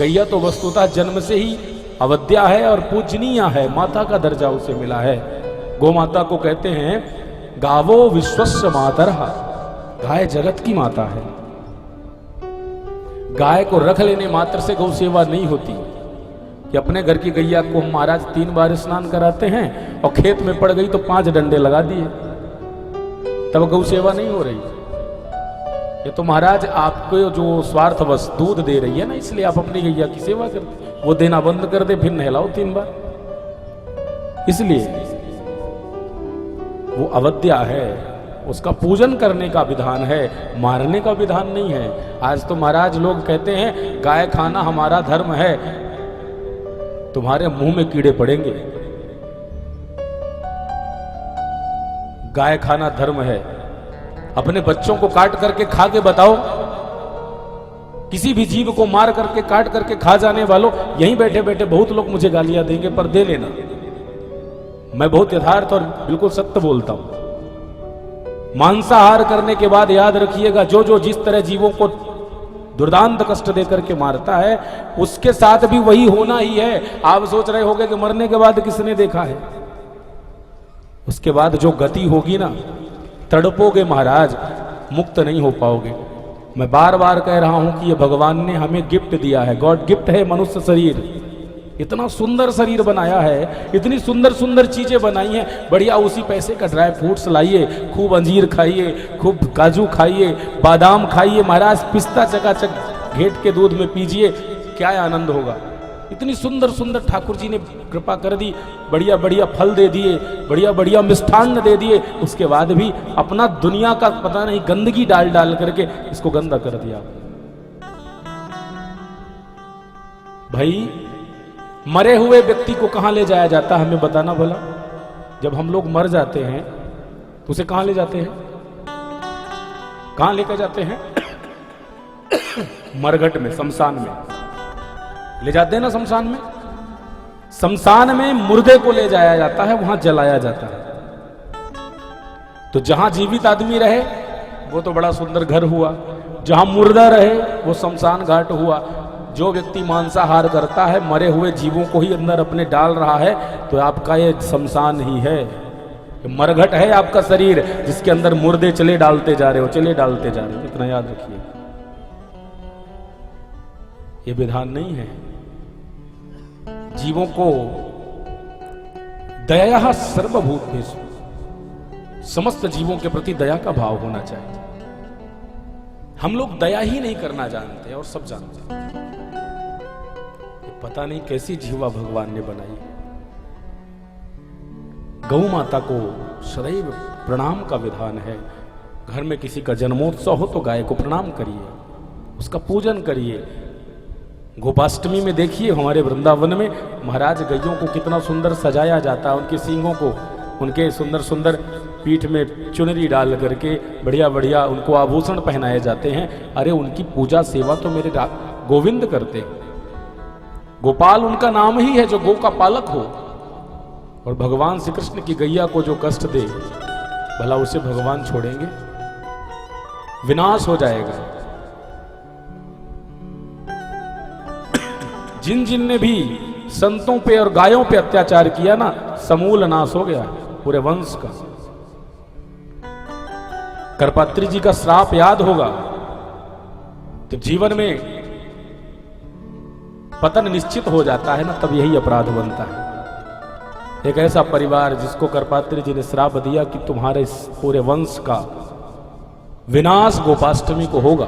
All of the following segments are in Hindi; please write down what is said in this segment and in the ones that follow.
गैया तो वस्तुतः जन्म से ही अवध्या है और पूजनीय है, माता का दर्जा उसे मिला है। गौ माता को कहते हैं गावो विश्वस्य मातरः, गाय जगत की माता है। गाय को रख लेने मात्र से गौ सेवा नहीं होती कि अपने घर की गैया को हम महाराज 3 बार स्नान कराते हैं और खेत में पड़ गई तो 5 डंडे लगा दिए, तब गौ सेवा नहीं हो रही। ये तो महाराज आपको जो स्वार्थवश दूध दे रही है ना, इसलिए आप अपनी गैया की सेवा करते, वो देना बंद कर दे फिर नहलाओ 3 बार। इसलिए वो अवध्या है, उसका पूजन करने का विधान है, मारने का विधान नहीं है। आज तो महाराज लोग कहते हैं गाय खाना हमारा धर्म है, तुम्हारे मुंह में कीड़े पड़ेंगे। गाय खाना धर्म है, अपने बच्चों को काट करके खा के बताओ, किसी भी जीव को मार करके काट करके खा जाने वालों, यहीं बैठे बैठे बहुत लोग मुझे गालियां देंगे, पर दे लेना, मैं बहुत यथार्थ और बिल्कुल सत्य बोलता हूं। मांसाहार करने के बाद याद रखिएगा, जो जो जिस तरह जीवों को दुर्दांत कष्ट देकर के मारता है, उसके साथ भी वही होना ही है। आप सोच रहे होंगे कि मरने के बाद किसने देखा है, उसके बाद जो गति होगी ना, तड़पोगे महाराज, मुक्त नहीं हो पाओगे। मैं बार बार कह रहा हूं कि ये भगवान ने हमें गिफ्ट दिया है, गॉड गिफ्ट है मनुष्य शरीर। इतना सुंदर शरीर बनाया है, इतनी सुंदर सुंदर चीजें बनाई हैं, बढ़िया उसी पैसे का ड्राई फ्रूट्स लाइए, खूब अंजीर खाइए, खूब काजू खाइए, बादाम खाइए महाराज, पिस्ता चकाचक घेट के दूध में पीजिए, क्या आनंद होगा। इतनी सुंदर सुंदर ठाकुर जी ने कृपा कर दी, बढ़िया बढ़िया फल दे दिए, बढ़िया बढ़िया मिष्ठान्न दे दिए, उसके बाद भी अपना दुनिया का पता नहीं गंदगी डाल डाल करके इसको गंदा कर दिया। भाई मरे हुए व्यक्ति को कहां ले जाया जाता है, हमें बताना भला। जब हम लोग मर जाते हैं तो उसे कहां ले जाते हैं, कहां लेकर जाते हैं? मरघट में, शमशान में ले जाते हैं ना। शमशान में, शमशान में मुर्दे को ले जाया जाता है, वहां जलाया जाता है। तो जहां जीवित आदमी रहे वो तो बड़ा सुंदर घर हुआ, जहां मुर्दा रहे वो शमशान घाट हुआ। जो व्यक्ति मांसाहार करता है, मरे हुए जीवों को ही अंदर अपने डाल रहा है, तो आपका ये शमशान ही है, मरघट है आपका शरीर, जिसके अंदर मुर्दे चले डालते जा रहे हो, चले डालते जा रहे हो। इतना याद रखिए, ये विधान नहीं है। जीवों को दया सर्वभूतेषु, समस्त जीवों के प्रति दया का भाव होना चाहिए। हम लोग दया ही नहीं करना जानते और सब जानते हैं। पता नहीं कैसी जीवा भगवान ने बनाई। गौ माता को सदैव प्रणाम का विधान है। घर में किसी का जन्मोत्सव हो तो गाय को प्रणाम करिए, उसका पूजन करिए। गोपाष्टमी में देखिए हमारे वृंदावन में महाराज गैयों को कितना सुंदर सजाया जाता है, उनके सींगों को, उनके सुंदर सुंदर पीठ में चुनरी डाल करके बढ़िया बढ़िया उनको आभूषण पहनाए जाते हैं। अरे उनकी पूजा सेवा तो मेरे गोविंद करते हैं। गोपाल उनका नाम ही है जो गौ का पालक हो। और भगवान श्री कृष्ण की गैया को जो कष्ट दे, भला उसे भगवान छोड़ेंगे? विनाश हो जाएगा। जिन जिन ने भी संतों पे और गायों पे अत्याचार किया ना, समूल नाश हो गया पूरे वंश का। करपात्री जी का श्राप याद होगा तो जीवन में पतन निश्चित हो जाता है ना, तब यही अपराध बनता है। एक ऐसा परिवार जिसको करपात्री जी ने श्राप दिया कि तुम्हारे पूरे वंश का विनाश गोपाष्टमी को होगा,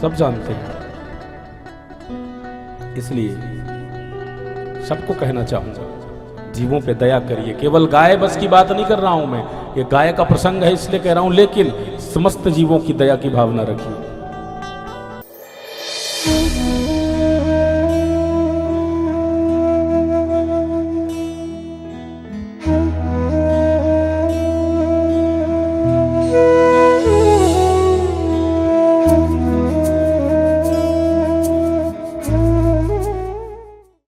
सब जानते हैं। इसलिए सबको कहना चाहूंगा, जीवों पे दया करिए। केवल गाय बस की बात नहीं कर रहा हूं मैं, ये गाय का प्रसंग है इसलिए कह रहा हूं, लेकिन समस्त जीवों की दया की भावना रखिए।